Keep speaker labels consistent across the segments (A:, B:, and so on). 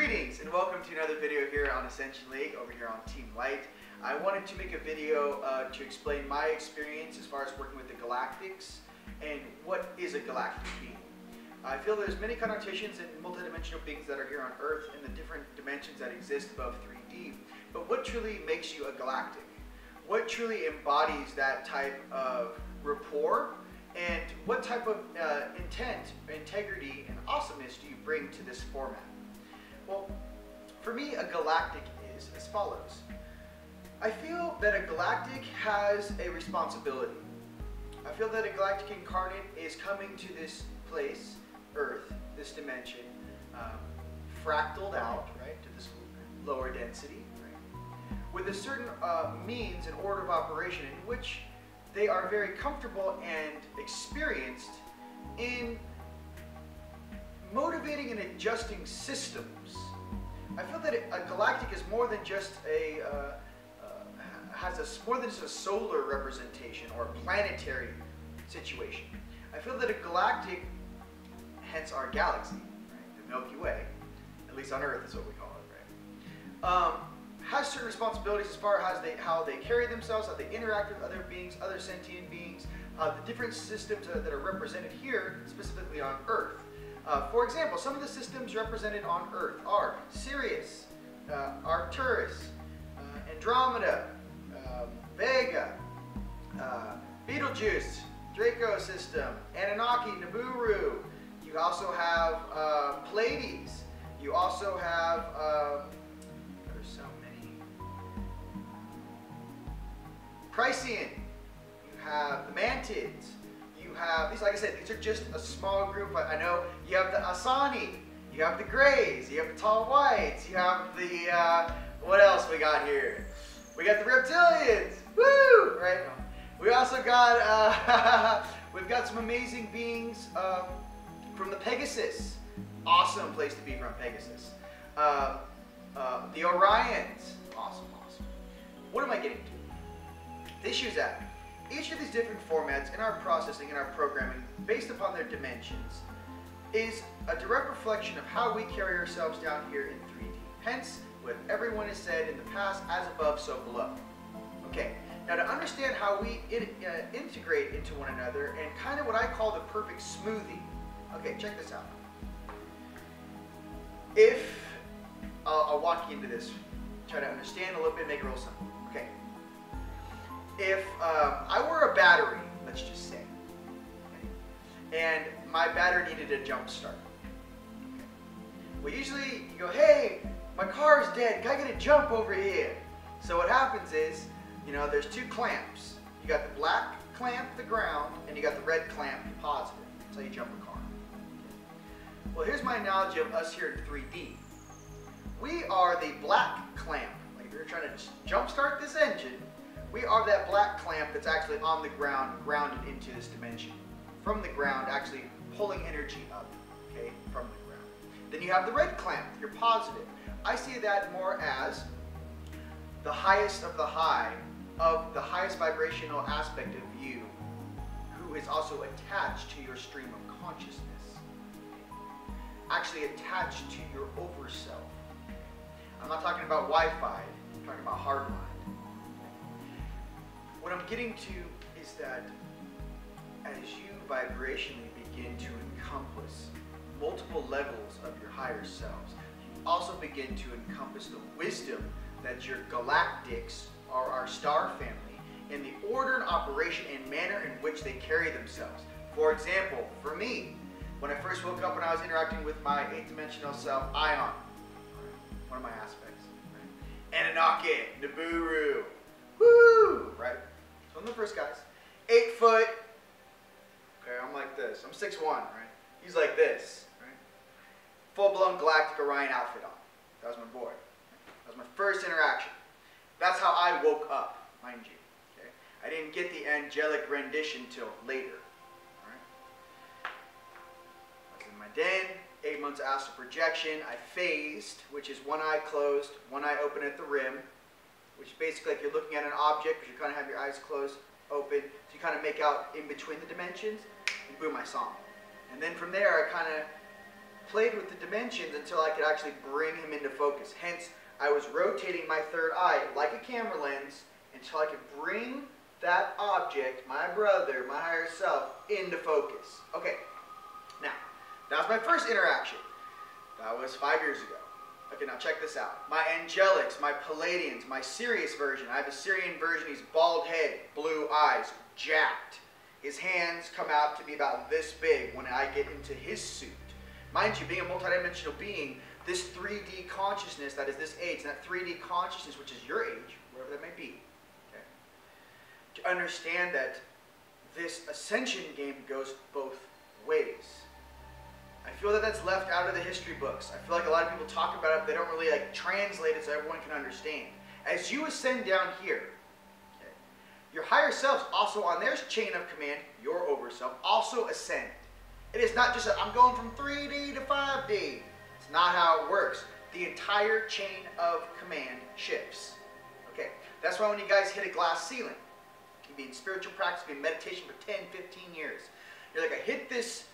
A: Greetings and welcome to another video here on Ascension League over here on Team Light. I wanted to make a video to explain my experience as far as working with the Galactics and what is a galactic being. I feel there's many connotations in multidimensional beings that are here on Earth and the different dimensions that exist above 3D. But what truly makes you a galactic? What truly embodies that type of rapport? And what type of intent, integrity, and awesomeness do you bring to this format? Well, for me, a galactic is as follows. I feel that a galactic has a responsibility. I feel that a galactic incarnate is coming to this place, Earth, this dimension, fractaled out, right, to this lower density, right, with a certain means and order of operation in which they are very comfortable and experienced in motivating and adjusting systems. I feel that a galactic is more than just more than just a solar representation or a planetary situation. I feel that a galactic, hence our galaxy, right, the Milky Way, at least on Earth is what we call it, right, has certain responsibilities as far as how they carry themselves, how they interact with other beings, other sentient beings, the different systems that are represented here, specifically on Earth. For example, some of the systems represented on Earth are Sirius, Arcturus, Andromeda, Vega, Betelgeuse, Draco system, Anunnaki, Nibiru. You also have Pleiades. You also have there's so many. Chrysian. You have the Mantids. You have these. Like I said, these are just a small group. I know you have the Asani. You have the Greys. You have the Tall Whites. You have the what else we got here? We got the Reptilians. Woo! Right. We also got we've got some amazing beings from the Pegasus. Awesome place to be from, Pegasus. The Orions. Awesome, awesome. What am I getting to? The issue is that each of these different formats in our processing and our programming, based upon their dimensions, is a direct reflection of how we carry ourselves down here in 3D. Hence, what everyone has said in the past, as above, so below. Okay, now to understand how we integrate into one another and kind of what I call the perfect smoothie. Okay, check this out. If I'll walk you into this, try to understand a little bit, make it real simple. Okay. If I were a battery, let's just say, okay, and my battery needed a jump start. Okay. Well, usually you go, hey, my car is dead, can I get a jump over here? So what happens is, you know, there's two clamps. You got the black clamp, the ground, and you got the red clamp, the positive. That's how you jump a car. Well, here's my analogy of us here in 3D. We are the black clamp. Like if you're trying to jump start this engine, we are that black clamp that's actually on the ground, grounded into this dimension. From the ground, actually pulling energy up, okay, from the ground. Then you have the red clamp, you're positive. I see that more as the highest of the high, of the highest vibrational aspect of you, who is also attached to your stream of consciousness. Actually attached to your overself. I'm not talking about Wi-Fi, I'm talking about hardline. What I'm getting to is that as you vibrationally begin to encompass multiple levels of your higher selves, you also begin to encompass the wisdom that your galactics are our star family in the order and operation and manner in which they carry themselves. For example, for me, when I first woke up and I was interacting with my 8th-dimensional self, Ion, one of my aspects, right? Anunnaki, Nibiru, woo, right? So I'm the first guys. 8 foot. Okay, I'm like this. I'm 6'1", right? He's like this, right? Full-blown Galactic Orion outfit on. That was my boy. That was my first interaction. That's how I woke up, mind you. Okay? I didn't get the angelic rendition till later. All right? I was in my den. 8 months of astral projection. I phased, which is one eye closed, one eye open at the rim, which is basically like you're looking at an object, but you kind of have your eyes closed, open, so you kind of make out in between the dimensions, and boom, I saw him. And then from there, I kind of played with the dimensions until I could actually bring him into focus. Hence, I was rotating my third eye like a camera lens until I could bring that object, my brother, my higher self, into focus. Okay, now, that was my first interaction. That was 5 years ago. Okay, now check this out. My angelics, my Palladians, my Sirius version. I have a Sirian version. He's bald head, blue eyes, jacked. His hands come out to be about this big when I get into his suit. Mind you, being a multidimensional being, this 3D consciousness that is this age, and that 3D consciousness, which is your age, wherever that may be, okay, to understand that this Ascension game goes both ways. I feel that that's left out of the history books. I feel like a lot of people talk about it, but they don't really translate it so everyone can understand. As you ascend down here, okay, your higher selves also on their chain of command, your overself, also ascend. It is not just I'm going from 3D to 5D. It's not how it works. The entire chain of command shifts. Okay, that's why when you guys hit a glass ceiling, you can be in spiritual practice, be in meditation for 10, 15 years. You're like, I hit this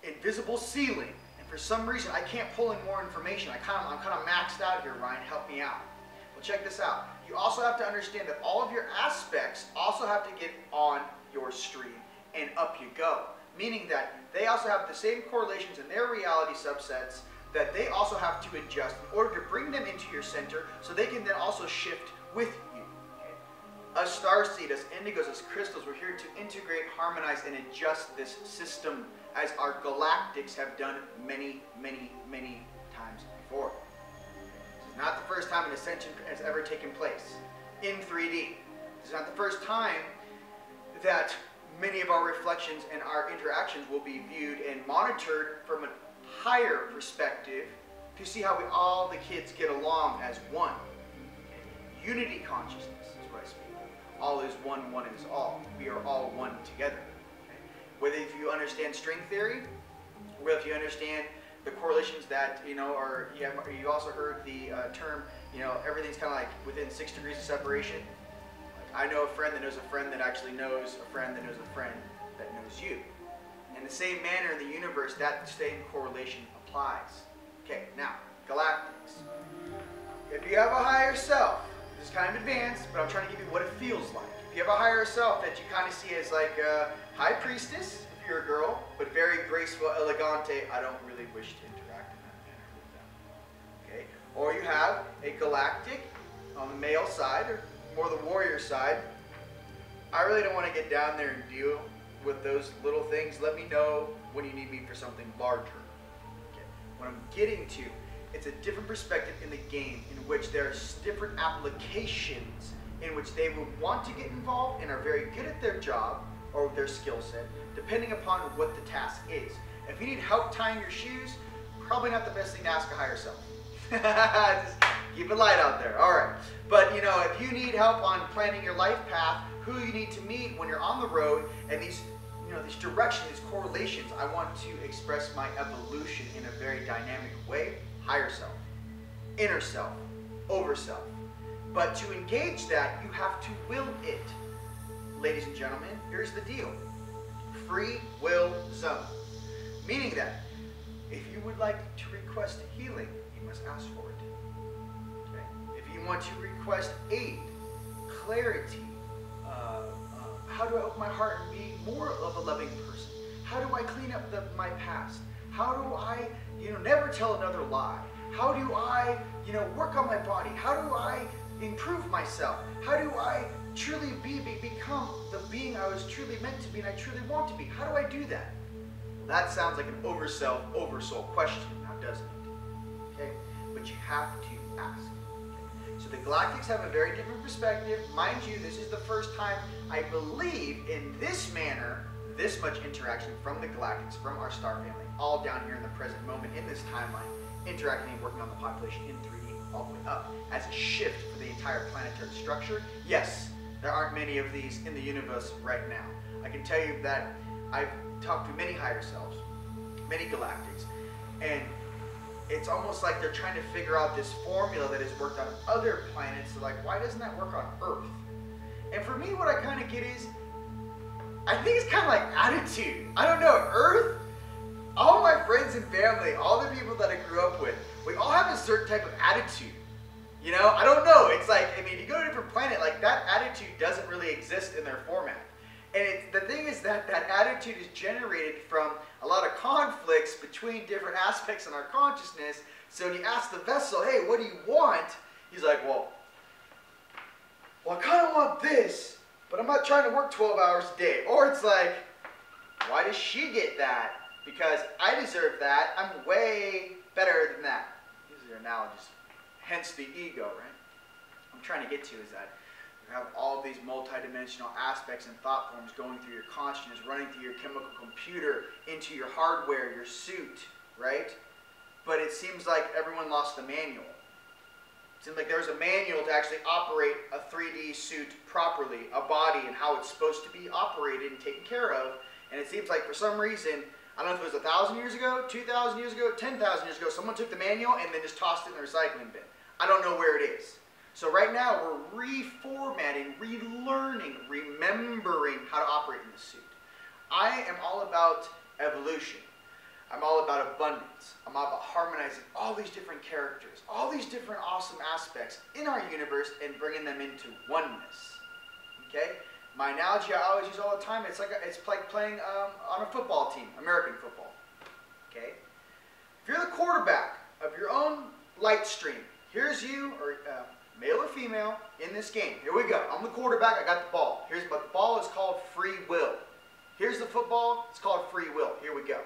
A: invisible ceiling, and for some reason I can't pull in more information. I'm kind of maxed out here, Ryan. Help me out. Well, check this out. You also have to understand that all of your aspects also have to get on your stream, and up you go. Meaning that they also have the same correlations in their reality subsets that they also have to adjust in order to bring them into your center so they can then also shift with you. Okay? Us starseed, us indigos, us crystals, we're here to integrate, harmonize, and adjust this system as our galactics have done many, many, many times before. This is not the first time an ascension has ever taken place in 3D. This is not the first time that many of our reflections and our interactions will be viewed and monitored from a higher perspective to see how all the kids get along as one. Unity consciousness is what I speak. All is one, one is all. We are all one together. Whether if you understand string theory, or if you understand the correlations that, or you also heard the term, everything's kind of like within 6 degrees of separation. Like I know a friend that knows a friend that actually knows a friend that knows a friend that knows you. In the same manner in the universe, that same correlation applies. Okay, now, galactics. If you have a higher self, this is kind of advanced, but I'm trying to give you what it feels like. If you have a higher self that you kind of see as like a high priestess, if you're a girl, but very graceful, elegante, I don't really wish to interact in that manner with them. Okay? Or you have a galactic on the male side, or more the warrior side. I really don't want to get down there and deal with those little things. Let me know when you need me for something larger. Okay. What I'm getting to, it's a different perspective in the game in which there's different applications in which they will want to get involved and are very good at their job or their skill set, depending upon what the task is. If you need help tying your shoes, probably not the best thing to ask a higher self. Just keep it light out there. All right. But if you need help on planning your life path, who you need to meet when you're on the road, and these directions, these correlations, I want to express my evolution in a very dynamic way. Higher self, inner self, over self. But to engage that, you have to will it. Ladies and gentlemen, here's the deal. Free will zone. Meaning that if you would like to request healing, you must ask for it. Okay? If you want to request aid, clarity, how do I open my heart and be more of a loving person? How do I clean up my past? How do I, never tell another lie? How do I, work on my body? How do I improve myself? How do I truly become the being I was truly meant to be and I truly want to be? How do I do that? Well, that sounds like an overself, oversoul question now, doesn't it? Okay? But you have to ask. So the Galactics have a very different perspective. Mind you, this is the first time I believe in this manner, this much interaction from the Galactics, from our star family, all down here in the present moment, in this timeline, interacting and working on the population in 3D all the way up as a shift for the entire planetary structure. Yes, there aren't many of these in the universe right now. I can tell you that I've talked to many higher selves, many Galactics, and it's almost like they're trying to figure out this formula that has worked on other planets. So like, why doesn't that work on Earth? And for me, what I kind of get is, I think it's kind of like attitude. I don't know, Earth, all my friends and family, all the people that I grew up with, we all have a certain type of attitude. You know, I don't know. It's like, I mean, you go to a different planet, like that attitude doesn't really exist in their format. And the thing is that that attitude is generated from a lot of conflicts between different aspects in our consciousness. So when you ask the vessel, hey, what do you want? He's like, well, I kind of want this, but I'm not trying to work 12 hours a day. Or it's like, why does she get that? Because I deserve that. I'm way better than that. These are analogies. Hence the ego, right? I'm trying to get to is that you have all these multidimensional aspects and thought forms going through your consciousness, running through your chemical computer, into your hardware, your suit, right? But it seems like everyone lost the manual. It seems like there's a manual to actually operate a 3D suit properly, a body and how it's supposed to be operated and taken care of. And it seems like for some reason, I don't know if it was 1,000 years ago, 2,000 years ago, 10,000 years ago, someone took the manual and then just tossed it in the recycling bin. I don't know where it is. So right now we're reformatting, relearning, remembering how to operate in the suit. I am all about evolution. I'm all about abundance. I'm all about harmonizing all these different characters, all these different awesome aspects in our universe and bringing them into oneness. Okay? My analogy I always use all the time, it's like playing on a football team, American football. Okay? If you're the quarterback of your own light stream, here's you, or male or female, in this game. Here we go. I'm the quarterback. I got the ball. But the ball is called free will. Here's the football. It's called free will. Here we go.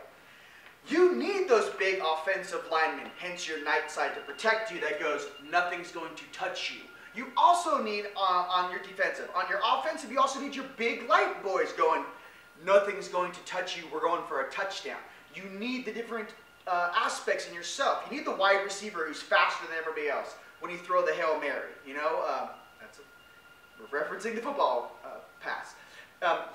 A: You need those big offensive linemen, hence your night side, to protect you that goes, nothing's going to touch you. You also need, on your defensive, on your offensive, you also need your big light boys going, nothing's going to touch you, we're going for a touchdown. You need the different aspects in yourself. You need the wide receiver who's faster than everybody else when you throw the Hail Mary. You know, we're referencing the football pass.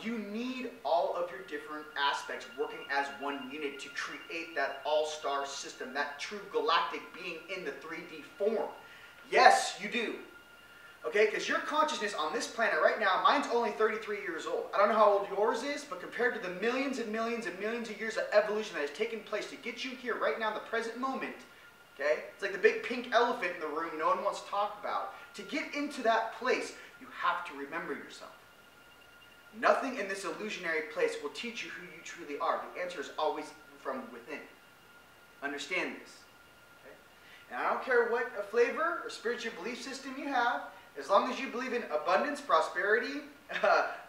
A: You need all of your different aspects working as one unit to create that all-star system, that true galactic being in the 3D form. Yes, you do. Okay, because your consciousness on this planet right now, mine's only 33 years old. I don't know how old yours is, but compared to the millions and millions and millions of years of evolution that has taken place to get you here right now in the present moment, okay, it's like the big pink elephant in the room no one wants to talk about. To get into that place, you have to remember yourself. Nothing in this illusionary place will teach you who you truly are. The answer is always from within. Understand this. Okay? And I don't care what a flavor or spiritual belief system you have, as long as you believe in abundance, prosperity,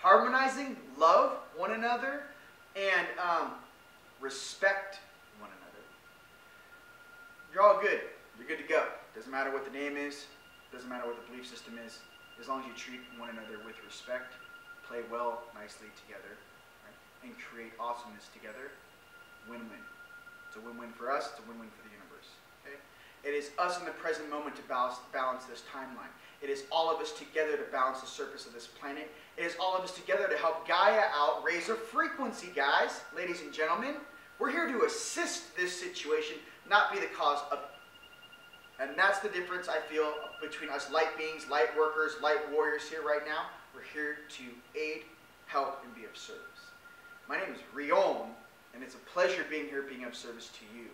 A: harmonizing, love one another, and respect one another, you're all good. You're good to go. Doesn't matter what the name is. Doesn't matter what the belief system is. As long as you treat one another with respect, play well, nicely together, right? And create awesomeness together, win-win. It's a win-win for us. It's a win-win for the universe. Okay? It is us in the present moment to balance this timeline. It is all of us together to balance the surface of this planet. It is all of us together to help Gaia out, raise her frequency, guys, ladies and gentlemen. We're here to assist this situation, not be the cause of it. And that's the difference, I feel, between us light beings, light workers, light warriors here right now. We're here to aid, help, and be of service. My name is Rion, and it's a pleasure being here, being of service to you.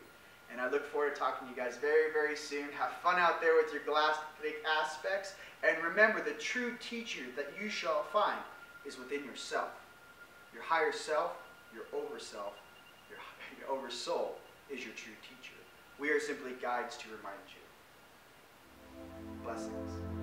A: And I look forward to talking to you guys very, very soon. Have fun out there with your galactic aspects. And remember, the true teacher that you shall find is within yourself. Your higher self, your overself, your oversoul is your true teacher. We are simply guides to remind you. Blessings.